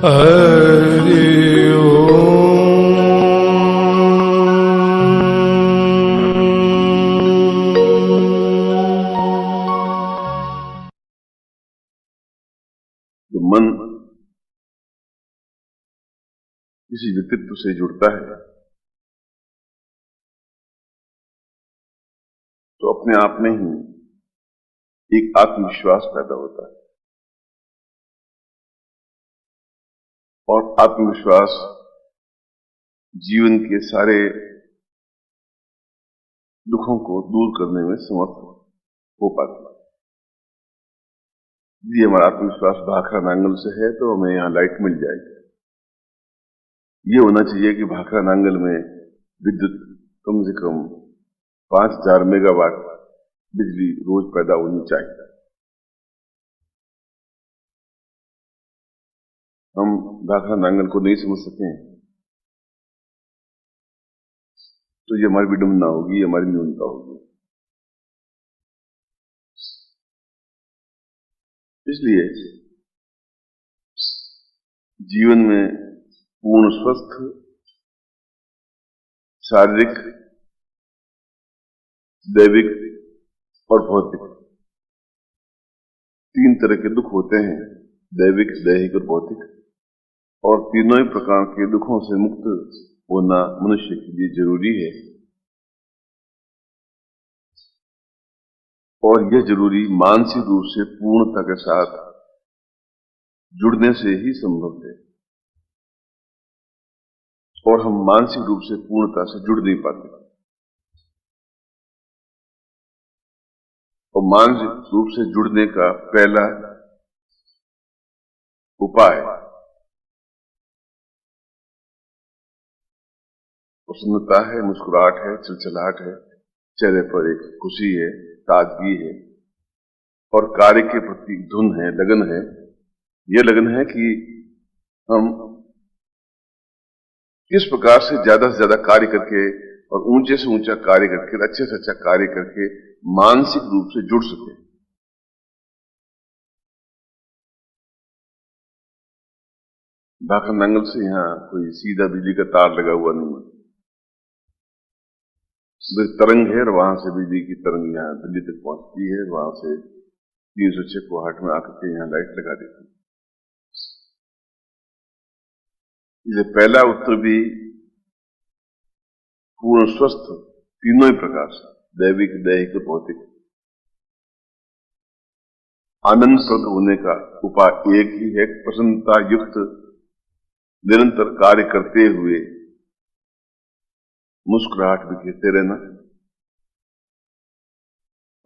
हरि तो मन किसी व्यक्तित्व से जुड़ता है तो अपने आप में ही एक आत्मविश्वास पैदा होता है और आत्मविश्वास जीवन के सारे दुखों को दूर करने में समर्थ हो पाता है। यदि हमारा आत्मविश्वास भाखड़ा नांगल से है तो हमें यहां लाइट मिल जाएगी। ये होना चाहिए कि भाखड़ा नांगल में विद्युत कम से कम 5000 मेगावाट बिजली रोज पैदा होनी चाहिए। हम भाखड़ा नांगल को नहीं समझ सके तो ये हमारी विडंबना होगी, ये हमारी न्यूनता होगी। इसलिए जीवन में पूर्ण स्वस्थ शारीरिक, दैविक और भौतिक 3 तरह के दुख होते हैं, दैविक, दैहिक और भौतिक। और तीनों ही प्रकार के दुखों से मुक्त होना मनुष्य के लिए जरूरी है और यह जरूरी मानसिक रूप से पूर्णता के साथ जुड़ने से ही संभव है। और हम मानसिक रूप से पूर्णता से जुड़ नहीं पाते और मानसिक रूप से जुड़ने का पहला उपाय प्रसन्नता है, मुस्कुराहट है, चिलचिलाहट है, चेहरे पर एक खुशी है, ताजगी है और कार्य के प्रति धुन है, लगन है। यह लगन है कि हम किस प्रकार से ज्यादा कार्य करके और ऊंचे से ऊंचा कार्य करके, अच्छे से अच्छा कार्य करके मानसिक रूप से जुड़ सके। भाखड़ा नांगल से यहां कोई सीधा बिजली का तार लगा हुआ नहीं है, तरंग है और वहां से बिजली की तरंग यहां दिल्ली तक पहुंचती है, वहां से 306 को हाट में आकर के यहां लाइट लगा देती है। ये पहला उत्तर भी पूर्ण स्वस्थ तीनों ही प्रकार से, दैविक, दैहिक और भौतिक, आनंद प्रद होने का उपाय एक ही है, प्रसन्नता युक्त निरंतर कार्य करते हुए मुस्कुराहट बिखेरते रहना।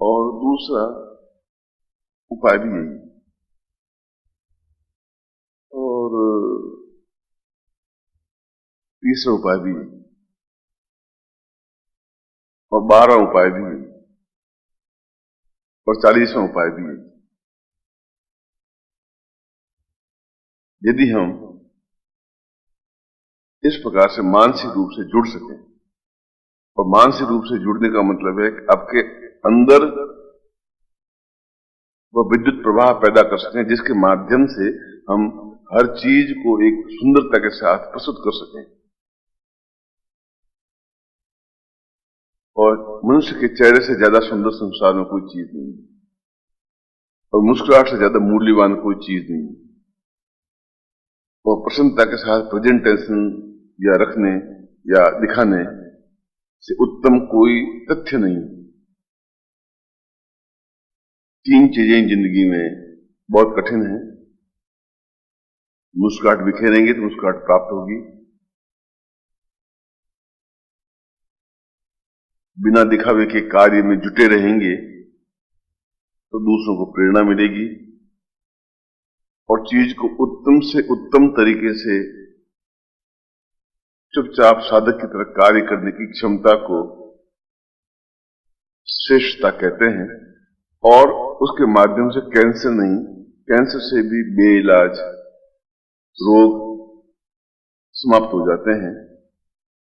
और दूसरा उपाय भी यही, और तीसरा उपाय भी यही, और 12वां उपाय भी यही, और 40वां उपाय भी यही। यदि हम इस प्रकार से मानसिक रूप से जुड़ सकें, और मानसिक रूप से जुड़ने का मतलब है कि आपके अंदर वह विद्युत प्रवाह पैदा कर सकें जिसके माध्यम से हम हर चीज को एक सुंदरता के साथ प्रस्तुत कर सकें। और मनुष्य के चेहरे से ज्यादा सुंदर संसार में कोई चीज नहीं है और मुस्कुराहट से ज्यादा मूल्यवान कोई चीज नहीं है। और प्रसन्नता के साथ प्रेजेंटेशन या रखने या दिखाने से उत्तम कोई तथ्य नहीं। 3 चीजें जिंदगी में बहुत कठिन है। मुस्कुराहट बिखेरेंगे तो मुस्कुराहट प्राप्त होगी, बिना दिखावे के कार्य में जुटे रहेंगे तो दूसरों को प्रेरणा मिलेगी और चीज को उत्तम से उत्तम तरीके से चुपचाप साधक की तरह कार्य करने की क्षमता को श्रेष्ठता कहते हैं। और उसके माध्यम से कैंसर नहीं, कैंसर से भी बेइलाज रोग समाप्त हो जाते हैं,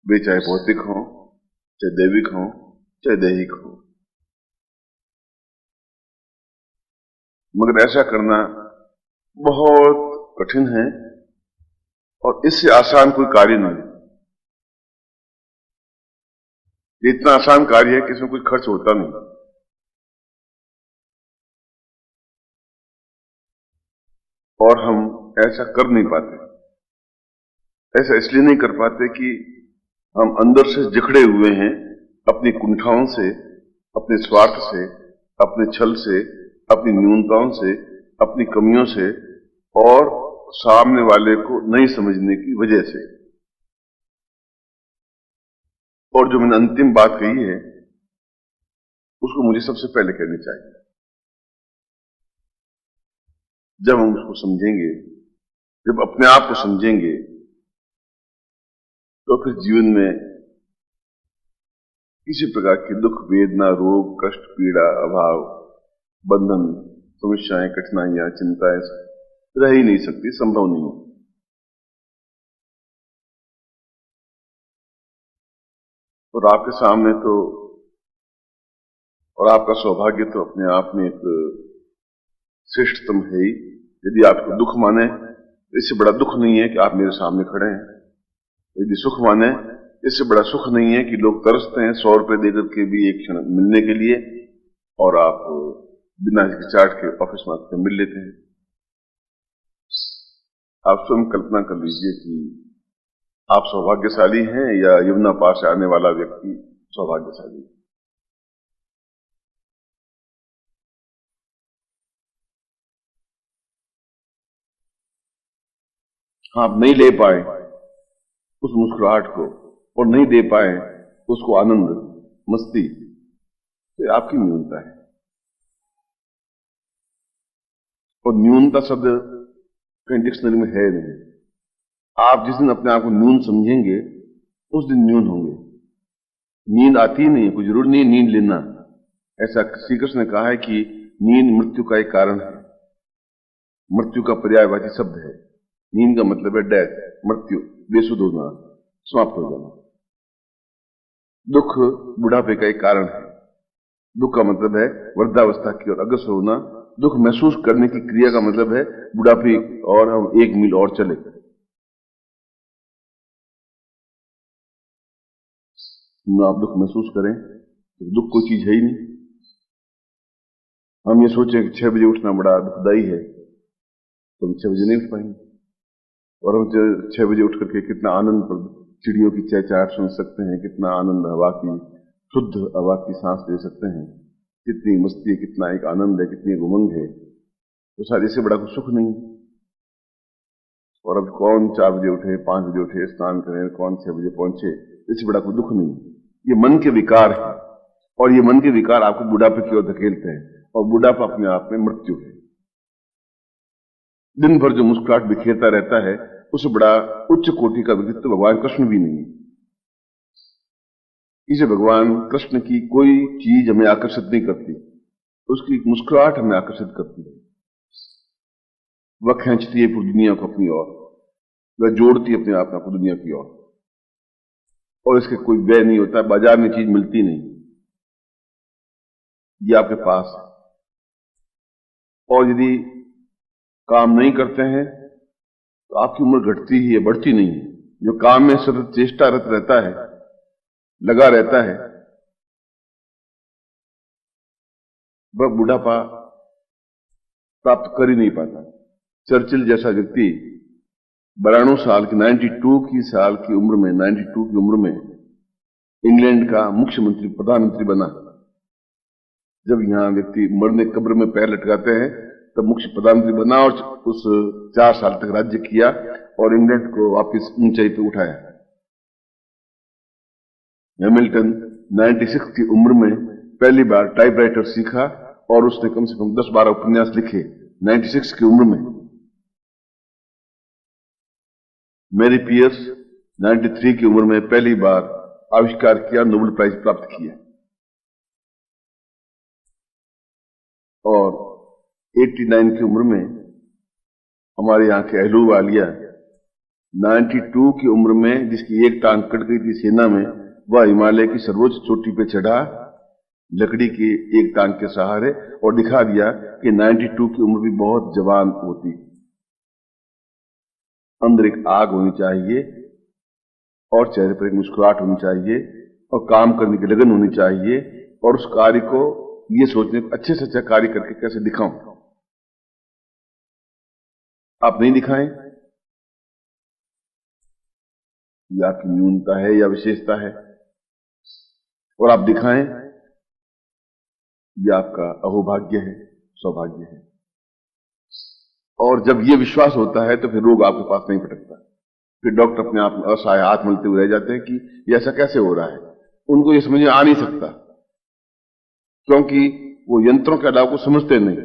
वे चाहे भौतिक हो, चाहे दैविक हो, चाहे दैहिक हो। मगर ऐसा करना बहुत कठिन है और इससे आसान कोई कार्य नहीं है। ये इतना आसान कार्य है कि इसमें कोई खर्च होता नहीं, और हम ऐसा कर नहीं पाते। ऐसा इसलिए नहीं कर पाते कि हम अंदर से जकड़े हुए हैं अपनी कुंठाओं से, अपने स्वार्थ से, अपने छल से, अपनी न्यूनताओं से, अपनी कमियों से, और सामने वाले को नहीं समझने की वजह से। और जो मैंने अंतिम बात कही है उसको मुझे सबसे पहले कहनी चाहिए। जब हम उसको समझेंगे, जब अपने आप को समझेंगे, तो फिर जीवन में किसी प्रकार की दुख, वेदना, रोग, कष्ट, पीड़ा, अभाव, बंधन, समस्याएं, कठिनाइयां, चिंताएं रह ही नहीं सकती, संभव नहीं है। और आपके सामने तो, और आपका सौभाग्य तो अपने आप में एक श्रेष्ठतम है ही। यदि आपको दुख माने, इससे बड़ा दुख नहीं है कि आप मेरे सामने खड़े हैं। यदि सुख माने, इससे बड़ा सुख नहीं है कि लोग तरसते हैं 100 रुपए देकर के भी एक क्षण मिलने के लिए, और आप बिना हिचकिचाहट के ऑफिस में आकर मिल लेते हैं। आप स्वयं कल्पना कर लीजिए कि आप सौभाग्यशाली हैं या यमुना पार से आने वाला व्यक्ति सौभाग्यशाली है। आप नहीं ले पाए उस मुस्कुराहट को, और नहीं दे पाए उसको आनंद, मस्ती, तो आपकी न्यूनता है। और न्यूनता शब्द कहीं डिक्शनरी में है नहीं। आप जिस दिन अपने आप को न्यून समझेंगे, उस दिन न्यून होंगे। नींद आती नहीं है, कोई जरूर नहीं नींद लेना। ऐसा श्री कृष्ण ने कहा है कि नींद मृत्यु का एक कारण है, मृत्यु का पर्यायवाची शब्द है। नींद का मतलब है डेथ, मृत्यु, बेसुध होना, समाप्त हो जाना। दुख बुढ़ापे का एक कारण है। दुख का मतलब है वृद्धावस्था की ओर अग्रसर होना। दुख महसूस करने की क्रिया का मतलब है बुढ़ापे और हम 1 मील और चले। आप दुख महसूस करें तो दुख कोई चीज है ही नहीं। हम ये सोचें कि 6 बजे उठना बड़ा दुखदाई है, तो हम 6 बजे नहीं उठ पाएंगे। और हम 6 बजे उठ करके कितना आनंद चिड़ियों की चहचहाट सुन सकते हैं, कितना आनंद हवा की, शुद्ध हवा की सांस ले सकते हैं, कितनी मस्ती है, कितना एक आनंद है, कितनी उमंग है। तो शायद इससे बड़ा कुछ सुख नहीं। और अब कौन 4 बजे उठे, 5 बजे उठे, स्नान करें, कौन 6 बजे पहुंचे, इससे बड़ा कोई दुख नहीं। ये मन के विकार है, और ये मन के विकार आपको बुढ़ापे की ओर धकेलते हैं, और बुढ़ापा अपने आप में मृत्यु है। दिन भर जो मुस्कुराहट बिखेरता रहता है, उससे बड़ा उच्च कोटि का व्यक्तित्व भगवान कृष्ण भी नहीं। इसे भगवान कृष्ण की कोई चीज हमें आकर्षित नहीं करती, उसकी मुस्कुराहट हमें आकर्षित करती है। वह खींचती है पूरी दुनिया को अपनी ओर, वह जोड़ती है अपने आप को दुनिया की ओर, और इसके कोई व्यय नहीं होता। बाजार में चीज मिलती नहीं, ये आपके पास है। और यदि काम नहीं करते हैं तो आपकी उम्र घटती ही है, बढ़ती नहीं है। जो काम में सतत चेष्टारत रहता है, लगा रहता है, वह बुढ़ापा प्राप्त कर ही नहीं पाता। चर्चिल जैसा व्यक्ति 92 साल की 92 साल की उम्र में 92 की उम्र में इंग्लैंड का मुख्यमंत्री, प्रधानमंत्री बना। जब यहां व्यक्ति मरने कब्र में पैर लटकाते हैं, तब मुख्य प्रधानमंत्री बना और उस 4 साल तक राज्य किया और इंग्लैंड को वापस ऊंचाई पर उठाया। हैमिल्टन 96 की उम्र में पहली बार टाइपराइटर सीखा और उसने कम से कम 10-12 उपन्यास लिखे 96 की उम्र में। मैरी पियर्स 93 की उम्र में पहली बार आविष्कार किया, नोबेल प्राइज प्राप्त किया। और 89 की उम्र में हमारे यहाँ के अहलूवालिया 92 की उम्र में, जिसकी एक टांग कट गई थी सेना में, वह हिमालय की सर्वोच्च चोटी पे चढ़ा लकड़ी की एक टांग के सहारे और दिखा दिया कि 92 की उम्र भी बहुत जवान होती। अंदर एक आग होनी चाहिए और चेहरे पर एक मुस्कुराहट होनी चाहिए और काम करने की लगन होनी चाहिए और उस कार्य को ये सोचने अच्छे से अच्छा कार्य करके कैसे दिखाऊं। आप नहीं दिखाएं, ये आपकी न्यूनता है या विशेषता है, और आप दिखाएं, ये आपका अहोभाग्य है, सौभाग्य है। और जब ये विश्वास होता है तो फिर रोग आपके पास नहीं भटकता। फिर डॉक्टर अपने आप में असहाय हाथ मलते हुए रह जाते हैं कि ये ऐसा कैसे हो रहा है। उनको ये समझ में आ नहीं सकता क्योंकि वो यंत्रों के अलावा को समझते नहीं,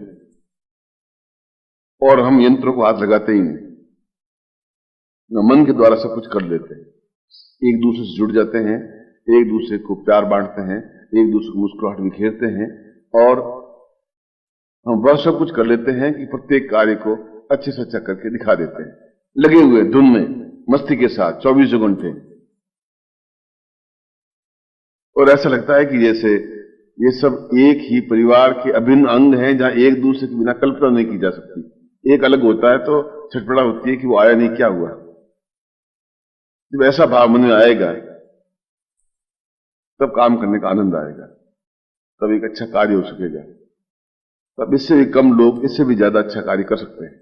और हम यंत्रों को हाथ लगाते ही नहीं, मन के द्वारा सब कुछ कर लेते हैं। एक दूसरे से जुड़ जाते हैं, एक दूसरे को प्यार बांटते हैं, एक दूसरे को मुस्कुराहट बिखेरते हैं, और हम वह सब कुछ कर लेते हैं कि प्रत्येक कार्य को अच्छे से अच्छा करके दिखा देते हैं, लगे हुए धुन में मस्ती के साथ 24 घंटे। और ऐसा लगता है कि जैसे ये सब एक ही परिवार के अभिन्न अंग हैं, जहां एक दूसरे के बिना कल्पना नहीं की जा सकती। एक अलग होता है तो छटपटा होती है कि वो आया नहीं, क्या हुआ। जब ऐसा भाव मन में आएगा तब काम करने का आनंद आएगा, तब एक अच्छा कार्य हो सकेगा, तब इससे भी कम लोग इससे भी ज्यादा अच्छा कार्य कर सकते हैं।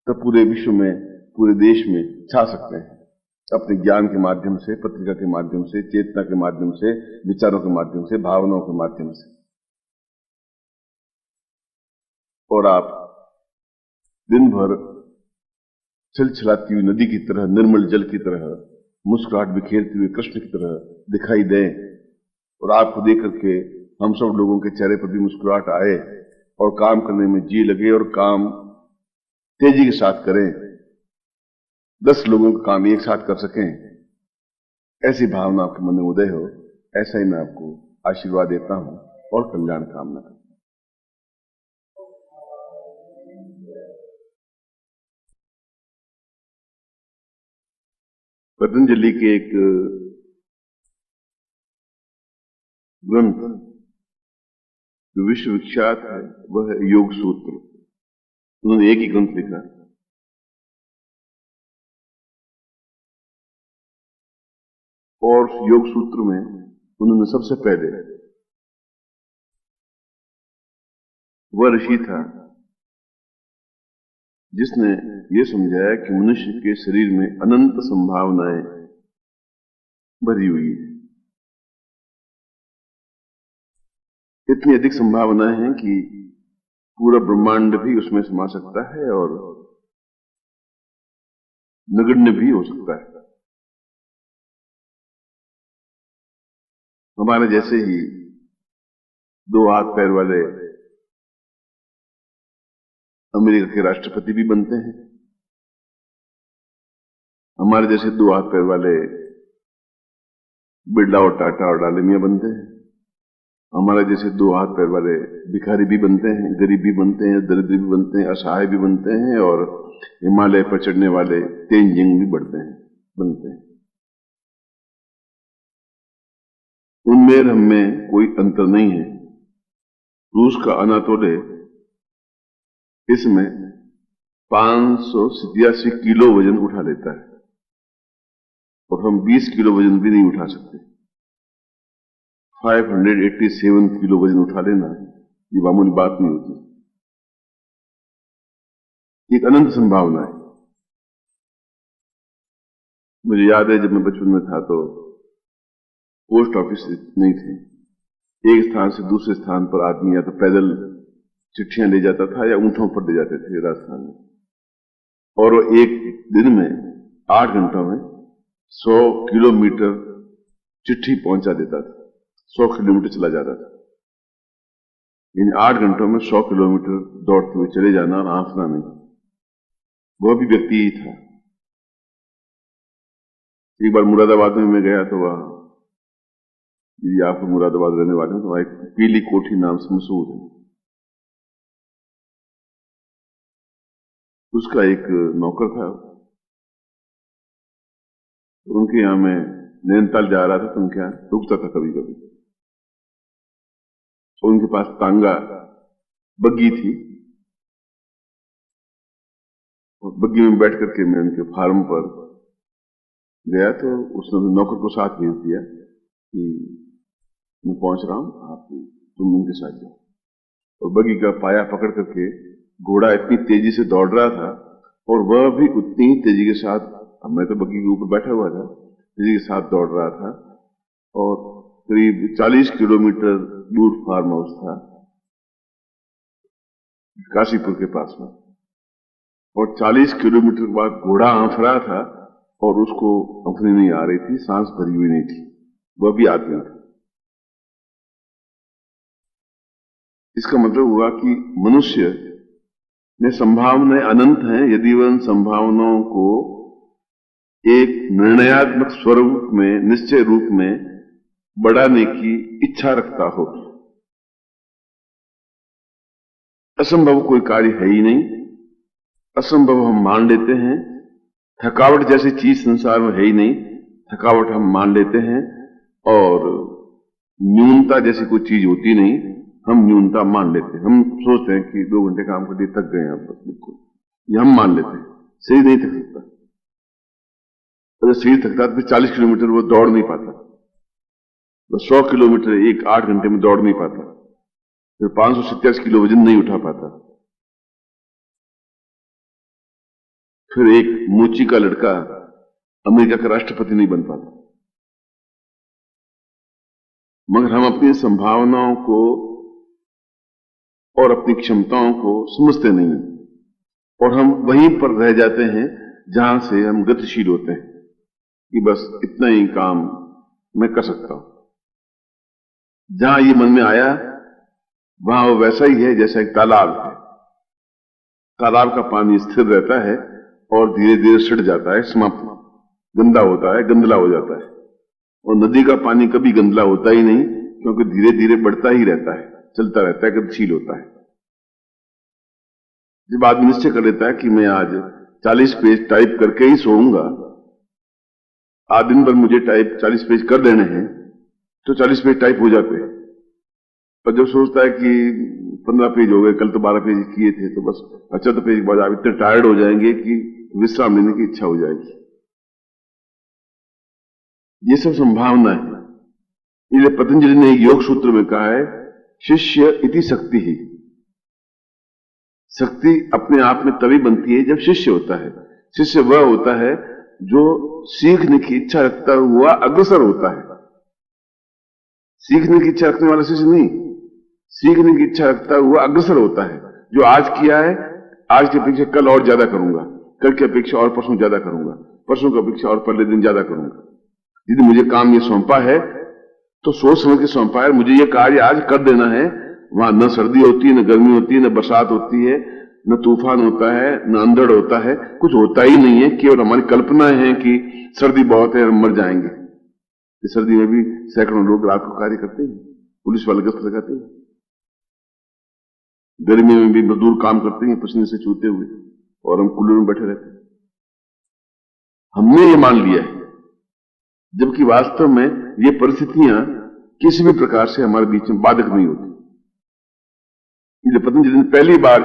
तब पूरे विश्व में, पूरे देश में छा सकते हैं अपने ज्ञान के माध्यम से, पत्रिका के माध्यम से, चेतना के माध्यम से, विचारों के माध्यम से, भावनाओं के माध्यम से। और आप दिन भर छिलछिलाती हुई नदी की तरह, निर्मल जल की तरह, मुस्कुराहट बिखेरते हुए कृष्ण की तरह दिखाई दें, और आपको देख करके हम सब लोगों के चेहरे पर भी मुस्कुराहट आए और काम करने में जी लगे और काम तेजी के साथ करें, 10 लोगों का काम एक साथ कर सकें, ऐसी भावना आपके मन में उदय हो। ऐसा ही मैं आपको आशीर्वाद देता हूं और कल्याण कामना करता हूं। पतंजलि के एक ग्रंथ जो विश्व विख्यात है वह है योग सूत्र। उन्होंने एक ही ग्रंथ लिखा, और योग सूत्र में उन्होंने सबसे पहले, वह ऋषि था जिसने ये समझाया कि मनुष्य के शरीर में अनंत संभावनाएं भरी हुई है। इतनी अधिक संभावनाएं हैं कि पूरा ब्रह्मांड भी उसमें समा सकता है और नगण्य भी हो सकता है। हमारे जैसे ही 2 हाथ पैर वाले अमेरिका के राष्ट्रपति भी बनते हैं, हमारे जैसे 2 हाथ पैर वाले बिरला और टाटा और डालमिया बनते हैं, हमारे जैसे 2 हाथ पैर वाले भिखारी भी बनते हैं, गरीब भी बनते हैं, दरिद्र भी बनते हैं, असहाय भी बनते हैं, और हिमालय पर चढ़ने वाले तेंजिंग भी बनते हैं। उनमें और हमें कोई अंतर नहीं है। रूस का अनातोले इसमें 587 किलो वजन उठा लेता है, और हम 20 किलो वजन भी नहीं उठा सकते। 587 किलो वजन उठा लेना ये मामूली बात नहीं होती। एक अनंत संभावना है। मुझे याद है जब मैं बचपन में था तो पोस्ट ऑफिस नहीं थे। एक स्थान से दूसरे स्थान पर आदमी या तो पैदल चिट्ठियां ले जाता था या ऊंटों पर ले जाते थे राजस्थान में, और वो एक दिन में 8 घंटों में 100 किलोमीटर चिट्ठी पहुंचा देता था। 100 किलोमीटर चला जाता था, इन 8 घंटों में 100 किलोमीटर दौड़ते हुए चले जाना और आंसना नहीं। वह भी व्यक्ति ही था। एक बार मुरादाबाद में मैं गया तो वहां, यदि आप मुरादाबाद रहने वाले हैं तो वहां एक पीली कोठी नाम से मशहूर है, उसका एक नौकर था। उनके यहां मैं नैनीताल जा रहा था तो उनके यहां रुकता था कभी कभी। तो उनके पास तांगा बग्गी थी, और बग्गी में बैठ करके मैं उनके फार्म पर गया तो उसने नौकर को साथ भेज दिया कि मैं पहुंच रहा हूं, आप तुम उनके साथ जाओ। और बग्गी का पाया पकड़ करके घोड़ा इतनी तेजी से दौड़ रहा था और वह भी उतनी ही तेजी के साथ, मैं तो बग्गी के ऊपर बैठा हुआ था, तेजी के साथ दौड़ रहा था। और करीब 40 किलोमीटर दूर फार्म हाउस था काशीपुर के पास में, और 40 किलोमीटर के बाद घोड़ा आंफ रहा था और उसको अंफनी नहीं आ रही थी, सांस भरी हुई नहीं थी, वह भी आदमी था। इसका मतलब हुआ कि मनुष्य में संभावनाएं अनंत हैं यदि वह उन संभावनाओं को एक निर्णयात्मक स्वरूप में, निश्चय रूप में बढ़ाने की इच्छा रखता हो। असंभव कोई कार्य है ही नहीं, असंभव हम मान लेते हैं। थकावट जैसी चीज संसार में है ही नहीं, थकावट हम मान लेते हैं। और न्यूनता जैसी कोई चीज होती नहीं, हम न्यूनता मान लेते हैं। हम सोचते हैं कि 2 घंटे काम करके थक गए हैं, अब बस बिल्कुल, ये हम मान लेते हैं। शरीर नहीं थक सकता। अगर शरीर थकता तो 40 किलोमीटर वो दौड़ नहीं पाता, वो 100 किलोमीटर 8 घंटे में दौड़ नहीं पाता, फिर 587 किलो वजन नहीं उठा पाता, फिर एक मोची का लड़का अमेरिका का राष्ट्रपति नहीं बन पाता। मगर हम अपनी संभावनाओं को और अपनी क्षमताओं को समझते नहीं, और हम वहीं पर रह जाते हैं जहां से हम गतिशील होते हैं कि बस इतना ही काम मैं कर सकता हूं। जहां ये मन में आया वहां वो वैसा ही है जैसा एक तालाब है। तालाब का पानी स्थिर रहता है और धीरे धीरे सड़ जाता है, समाप्त, गंदा होता है, गंदला हो जाता है। और नदी का पानी कभी गंदला होता ही नहीं, क्योंकि धीरे धीरे बढ़ता ही रहता है, चलता रहता है, गतिशील होता है। जब आदमी निश्चय कर लेता है कि मैं आज 40 पेज टाइप करके ही सोऊंगा, आज दिन भर मुझे टाइप 40 पेज कर देने हैं, तो 40 पेज टाइप हो जाते हैं। और जब सोचता है कि 15 पेज हो गए, कल तो 12 पेज किए थे, तो बस 75 पेज के बाद आप इतने टायर्ड हो जाएंगे कि विश्राम लेने की इच्छा हो जाएगी। ये सब संभावना है। इसलिए पतंजलि ने योग सूत्र में कहा है, शिष्य इति शक्ति ही। शक्ति अपने आप में तभी बनती है जब शिष्य होता है। शिष्य वह होता है जो सीखने की इच्छा रखता हुआ अग्रसर होता है। सीखने की इच्छा रखने वाला शिष्य नहीं, सीखने की इच्छा रखता हुआ अग्रसर होता है। जो आज किया है, आज की अपेक्षा कल और ज्यादा करूंगा, कल की अपेक्षा और परसों ज्यादा करूंगा, परसों की अपेक्षा और पहले दिन ज्यादा करूंगा। यदि मुझे काम ये सौंपा है तो सोच समझ के सौंपा है, मुझे ये कार्य आज कर देना है। वहां न सर्दी होती है, न गर्मी होती है, न बरसात होती है, न तूफान होता है, न अंधड़ होता है, कुछ होता ही नहीं है। केवल हमारी कल्पना है कि सर्दी बहुत है, हम मर जाएंगे। इस सर्दी में भी सैकड़ों लोग रात को कार्य करते हैं, पुलिस वाले गश्त लगाते हैं, गर्मी में भी मजदूर काम करते हैं पसीने से छूते हुए, और हम कूलर में बैठे रहते हैं। हमने ये मान लिया है, जबकि वास्तव में ये परिस्थितियां किसी भी प्रकार से हमारे बीच में बाधक नहीं होती। इसलिए पतंजलि ने पहली बार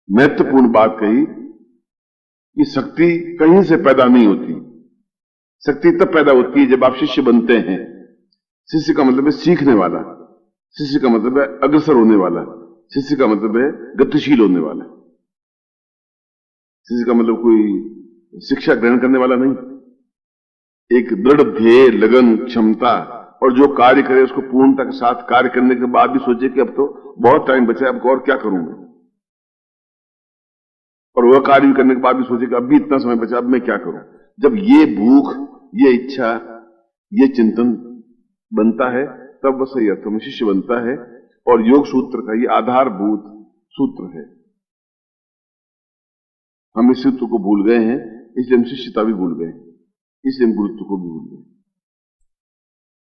महत्वपूर्ण बात कही कि शक्ति कहीं से पैदा नहीं होती। शक्ति तब पैदा होती है जब आप शिष्य बनते हैं। शिष्य का मतलब है सीखने वाला, शिष्य का मतलब है अग्रसर होने वाला, शिष्य का मतलब है गतिशील होने वाला। शिष्य का मतलब कोई शिक्षा ग्रहण करने वाला नहीं, एक दृढ़ ध्येय, लगन, क्षमता, और जो कार्य करे उसको पूर्णता के साथ कार्य करने के बाद भी सोचे कि अब तो बहुत टाइम बचा है, अब और क्या करूं मैं, और वह कार्य भी करने के बाद भी सोचे कि अब भी इतना समय बचा, अब मैं क्या करूं। जब ये भूख, ये इच्छा, ये चिंतन बनता है, तब वह सही अर्थों में शिष्य बनता है। और योग सूत्र का ये आधारभूत सूत्र है। हम इस सूत्र को भूल गए हैं, इसलिए हम शिष्यता भी भूल गए, इसलिए हम गुरुत्व को भी भूल गए।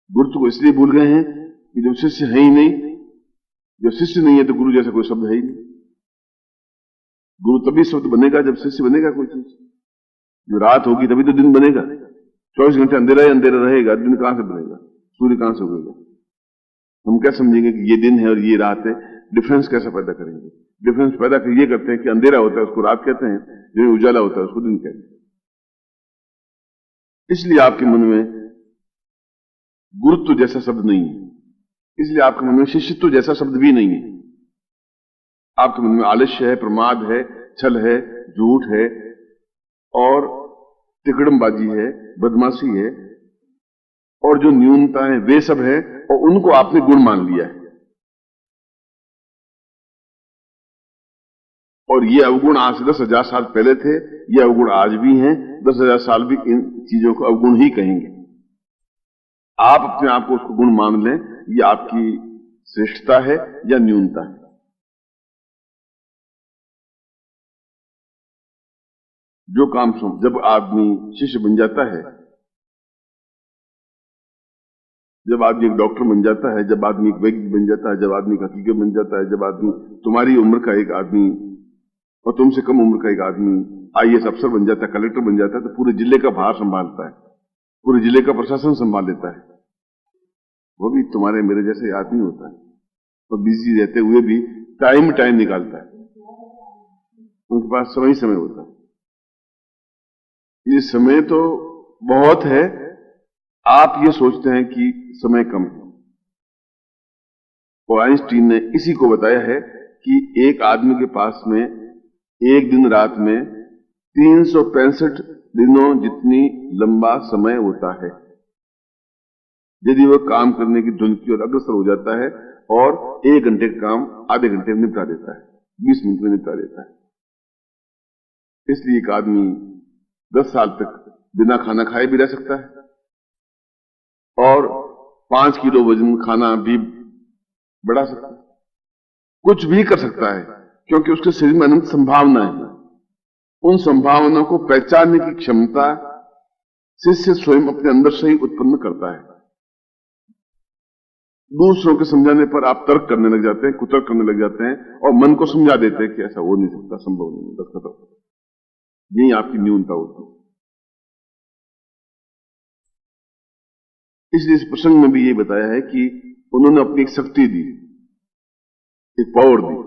गुरुत्व को इसलिए भूल गए हैं कि जब शिष्य है ही नहीं, जब शिष्य नहीं है तो गुरु जैसा कोई शब्द है ही नहीं। गुरु तभी शब्द बनेगा जब शिष्य बनेगा कोई चीज। जो रात होगी तभी तो दिन बनेगा। 24 घंटे अंधेरा ही अंधेरा रहेगा, दिन कहां से बनेगा, सूर्य कहां से उगेगा। हम क्या समझेंगे कि ये दिन है और ये रात है, डिफरेंस कैसे पैदा करेंगे। डिफरेंस पैदा ये करते हैं कि अंधेरा होता है उसको रात कहते हैं, जो उजाला होता है उसको दिन कहते हैं। इसलिए आपके मन में गुरुत्व जैसा शब्द नहीं है, इसलिए आपके मन में शिष्यत्व जैसा शब्द भी नहीं है। आपके मन में आलस्य है, प्रमाद है, छल है, झूठ है और तिकड़मबाजी है, बदमाशी है और जो न्यूनता है वे सब है, और उनको आपने गुण मान लिया है। और ये अवगुण आज से 10,000 साल पहले थे, ये अवगुण आज भी हैं, 10,000 साल भी इन चीजों को अवगुण ही कहेंगे। आप अपने आप को उसको गुण मान लें, ये आपकी श्रेष्ठता है या न्यूनता है। जो काम जब आदमी शिष्य बन जाता है, जब आदमी एक डॉक्टर बन जाता है, जब आदमी एक वैज्ञानिक बन जाता है, जब आदमी एक हकीकत बन जाता है, जब आदमी तुम्हारी उम्र का एक आदमी और तुमसे कम उम्र का एक आदमी आईएएस अफसर बन जाता है, कलेक्टर बन जाता है, तो पूरे जिले का भार संभालता है, पूरे जिले का प्रशासन संभाल लेता है। वो भी तुम्हारे मेरे जैसे आदमी होता है और बिजी रहते हुए भी टाइम निकालता है, उनके पास समय ही समय होता है। ये समय तो बहुत है, आप ये सोचते हैं कि समय कम है। और आइंस्टीन ने इसी को बताया है कि एक आदमी के पास में एक दिन रात में 365 दिनों जितनी लंबा समय होता है, यदि वह काम करने की धुन की ओर अग्रसर हो जाता है और 1 घंटे का काम आधे घंटे में निपटा देता है, 20 मिनट में निपटा देता है। इसलिए एक आदमी 10 साल तक बिना खाना खाए भी रह सकता है और 5 किलो वजन खाना भी बढ़ा सकता है, कुछ भी कर सकता है, क्योंकि उसके शरीर में अनंत संभावना है। उन संभावनाओं को पहचानने की क्षमता शिष्य स्वयं अपने अंदर से ही उत्पन्न करता है। दूसरों के समझाने पर आप तर्क करने लग जाते हैं, कुतर्क करने लग जाते हैं और मन को समझा देते हैं कि ऐसा हो नहीं सकता, संभव नहीं, बस खत्म। यही आपकी न्यूनता होती है। इसलिए इस प्रसंग में भी ये बताया है कि उन्होंने अपनी एक शक्ति दी, एक पावर दी।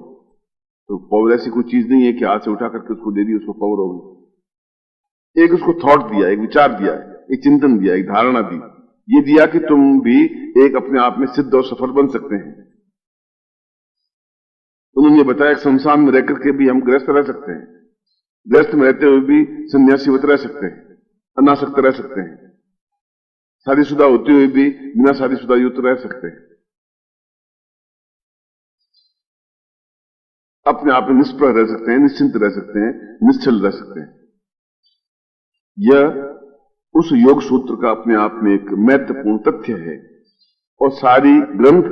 तो पावर ऐसी कोई चीज नहीं है कि हाथ से उठा करके उसको दे दी उसको पावर हो गई। एक उसको थॉट दिया, एक विचार दिया, एक चिंतन दिया, एक धारणा दी, ये दिया कि तुम भी एक अपने आप में सिद्ध और सफल बन सकते हैं। उन्होंने बताया संसार में रह करके भी हम गृहस्थ रह सकते हैं, गृहस्थ में रहते हुए भी सन्यासीवत रह सकते हैं, अनासक्त रह सकते हैं, शादीशुदा होते हुए भी बिना शादीशुदा युक्त रह सकते हैं, अपने आप में निष्प्रह रह सकते हैं, निश्चिंत रह सकते हैं, निश्चल रह सकते हैं। यह उस योग सूत्र का अपने आप में एक महत्वपूर्ण तथ्य है और सारी ग्रंथ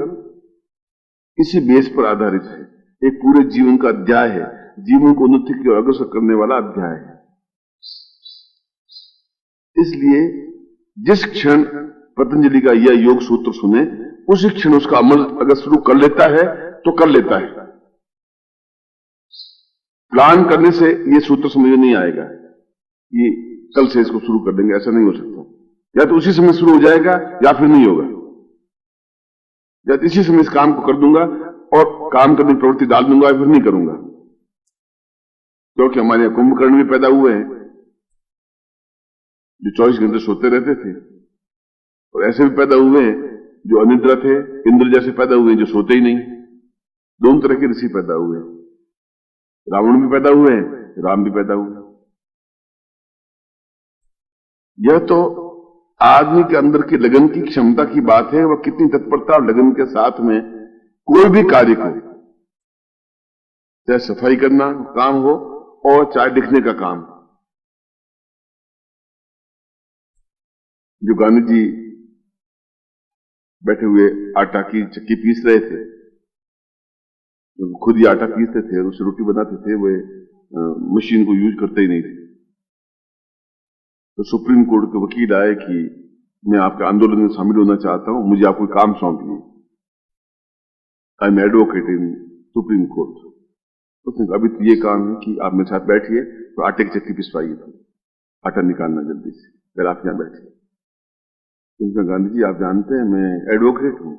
इसी बेस पर आधारित है। एक पूरे जीवन का अध्याय है, जीवन को उन्नति की ओर अग्रसर करने वाला अध्याय है। इसलिए जिस क्षण पतंजलि का यह योग सूत्र सुने, उसी क्षण उसका अमल अगर शुरू कर लेता है तो कर लेता है। प्लान करने से यह सूत्र समझ नहीं आएगा, ये कल से इसको शुरू कर देंगे, ऐसा नहीं हो सकता। या तो उसी समय शुरू हो जाएगा या फिर नहीं होगा, या तो इसी समय इस काम को कर दूंगा और काम करने की प्रवृत्ति डाल दूंगा या फिर नहीं करूंगा। क्योंकि हमारे यहां कुंभकर्ण भी पैदा हुए हैं जो 24 घंटे सोते रहते थे, और ऐसे भी पैदा हुए हैं जो अनिद्रा थे, इंद्र जैसे पैदा हुए जो सोते ही नहीं। दोनों तरह के ऋषि पैदा हुए हैं, रावण भी पैदा हुए हैं, राम भी पैदा हुए। यह तो आदमी के अंदर की लगन की क्षमता की बात है, वह कितनी तत्परता और लगन के साथ में कोई भी कार्य को, चाहे सफाई करना काम हो और चाहे लिखने का काम। जो गांधी जी बैठे हुए आटा की चक्की पीस रहे थे, खुद ही आटा पीसते थे और उससे रोटी बनाते थे, वे मशीन को यूज करते ही नहीं थे। तो सुप्रीम कोर्ट के वकील आए कि मैं आपके आंदोलन में शामिल होना चाहता हूं, मुझे आप कोई काम सौंपिए, I am advocate in supreme court. उसने कहा अभी तो ये काम है कि आप मेरे साथ बैठिए तो आटे की चक्की पिसवाइए, आटा निकालना जल्दी से, फिर आप यहां बैठिए। उनका गांधी जी आप जानते हैं मैं एडवोकेट हूं।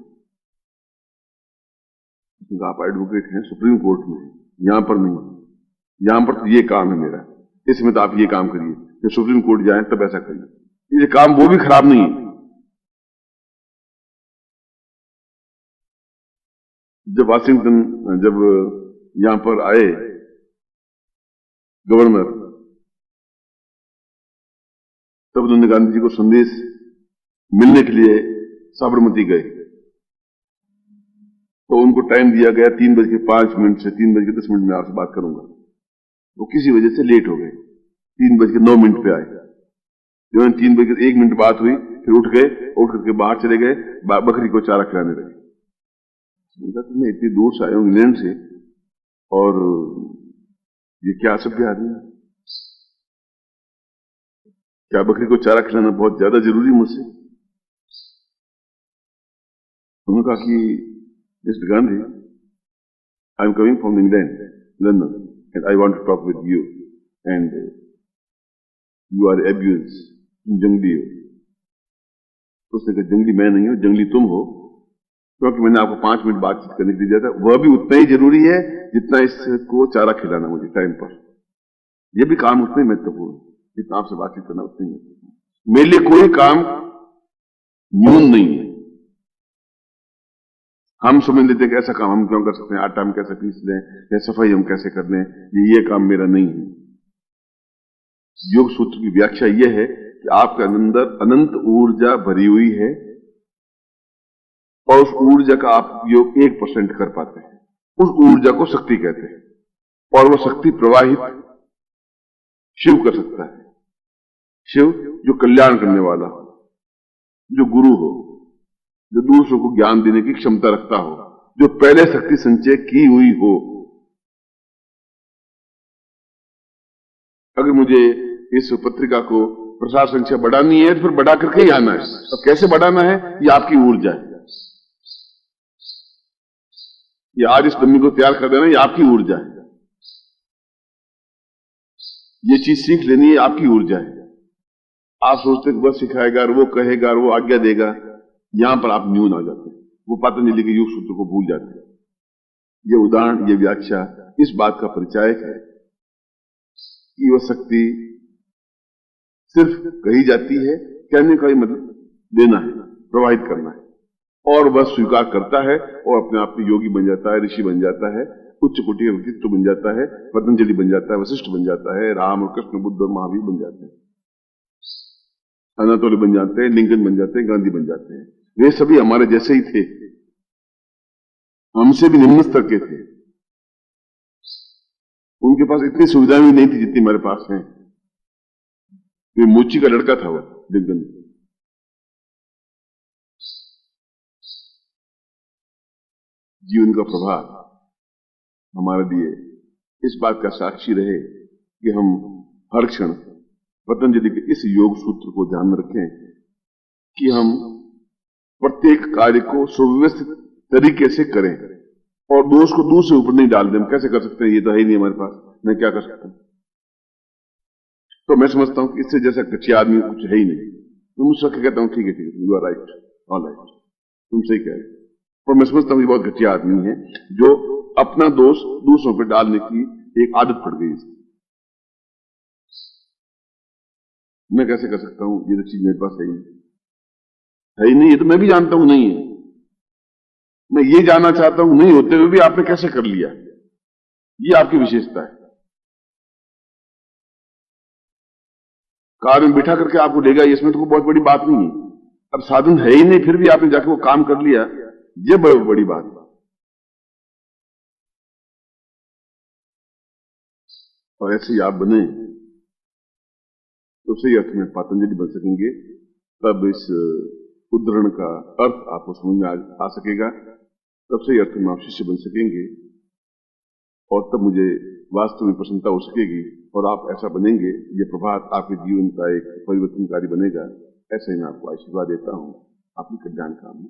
आप एडवोकेट हैं सुप्रीम कोर्ट में, यहां पर नहीं, यहां पर तो ये काम है मेरा, इसमें तो आप ये काम करिए, फिर सुप्रीम कोर्ट जाए तब ऐसा करिए। ये काम वो भी खराब नहीं है। जब वाशिंगटन, जब यहां पर आए गवर्नर, तब उन्होंने गांधी जी को संदेश मिलने के लिए साबरमती गए, तो उनको टाइम दिया गया 3:05 से 3:10 में आपसे बात करूंगा। वो किसी वजह से लेट हो गए, 3:09 पे आए। जो 3:01 बात हुई, फिर उठ गए, उठ करके बाहर चले गए, बकरी को चारा खिलाने लगे। तुमने इतनी दूर से आए हो इंग्लैंड से, और ये क्या असभ्य आदमी है? क्या बकरी को चारा खिलाना बहुत ज्यादा जरूरी मुझसे? उन्होंने कहा कि mister Gandhi, I am coming from England, London, and I want to talk with you, and you are abuse, तुम जंगली हो। तो उसने कहा जंगली मैं नहीं हूं, जंगली तुम हो, क्योंकि मैंने आपको 5 मिनट बातचीत करने के लिए दिया था, वह भी उतना ही जरूरी है जितना इसको चारा खिलाना मुझे टाइम पर। यह भी काम उतना ही महत्वपूर्ण है जितना आपसे बातचीत करना उतना ही महत्वपूर्ण। मेरे लिए कोई काम न्यून नहीं है। हम समझ लेते हैं कि ऐसा काम हम क्यों कर सकते हैं, आटा हम कैसे पीस लें, या सफाई हम कैसे कर लें, ये काम मेरा नहीं है। योग सूत्र की व्याख्या यह है कि आपके अंदर अनंत ऊर्जा भरी हुई है, और उस ऊर्जा का आप उपयोग 1% कर पाते हैं। उस ऊर्जा को शक्ति कहते हैं, और वह शक्ति प्रवाहित शिव कर सकता है। शिव जो कल्याण करने वाला हो, जो गुरु हो, जो दूसरों को ज्ञान देने की क्षमता रखता हो, जो पहले शक्ति संचय की हुई हो। अगर मुझे इस पत्रिका को प्रसार संख्या बढ़ानी है तो फिर बढ़ा करके ही आना है। अब कैसे बढ़ाना है, ये आपकी ऊर्जा है। ये आज इस डम्मी को तैयार कर देना, ये आपकी ऊर्जा है। ये चीज सीख लेनी है, आपकी ऊर्जा है। आप सोचते हैं बस सिखाएगा और वो कहेगा और वो आज्ञा देगा, यहां पर आप न्यून आ जाते हैं, वो पतंजलि के योग सूत्र को भूल जाते हैं। ये उदाहरण, ये व्याख्या इस बात का परिचायक है कि वह शक्ति सिर्फ कही जाती है, कहने का ही मतलब देना है, प्रवाहित करना है, और वह स्वीकार करता है और अपने आप में योगी बन जाता है, ऋषि बन जाता है, उच्च कोटि का व्यक्तित्व बन जाता है, पतंजलि बन जाता है, वशिष्ठ बन जाता है, राम और कृष्ण, बुद्ध और महावीर बन जाते हैं, अनातोली बन जाते हैं, लिंकन बन जाते हैं, गांधी बन जाते हैं। वे सभी हमारे जैसे ही थे, हमसे भी निम्न स्तर के थे। उनके पास इतनी सुविधाएं भी नहीं थी जितनी हमारे पास हैं। वे मोची का लड़का था, वह लिंकन। जीवन का प्रभाव हमारे लिए इस बात का साक्षी रहे कि हम हर क्षण पतंजलि के इस योग सूत्र को ध्यान में रखें कि हम प्रत्येक कार्य को सुव्यवस्थित तरीके से करें, और दोष को दूसरे ऊपर नहीं डाल दें। हम कैसे कर सकते हैं, ये तो है ही नहीं हमारे पास, मैं क्या कर सकता हूं। तो मैं समझता हूं कि इससे जैसा घटिया आदमी कुछ है ही नहीं। तो मुझसे कहता हूं ठीक है, you are right, all right, तुम सही कह रहे हो। और मैं समझता हूं कि बहुत घटिया आदमी है जो अपना दोष दूसरों पर डालने की एक आदत पड़ गई। मैं कैसे कर सकता हूं, ये तो चीज मेरे पास है ही नहीं, ये तो मैं भी जानता हूं नहीं है। मैं ये जानना चाहता हूं नहीं होते हुए भी आपने कैसे कर लिया, ये आपकी विशेषता है। कार में बिठा करके आपको लेगा, इसमें तो कोई बहुत बड़ी बात नहीं है। अब साधन है ही नहीं, फिर भी आपने जाके वो काम कर लिया, ये बहुत बड़ी बात है। और ऐसे ही आप बने तो सही अर्थ में पतंजलि बन सकेंगे। तब इस उद्धरण का अर्थ आपको समझ में आ सकेगा, तब सही अर्थ में आप शिष्य बन सकेंगे, और तब मुझे वास्तव में प्रसन्नता हो सकेगी, और आप ऐसा बनेंगे, ये प्रभात आपके जीवन का एक परिवर्तनकारी बनेगा। ऐसे ही मैं आपको आशीर्वाद देता हूं, आपकी कल्याण कामना।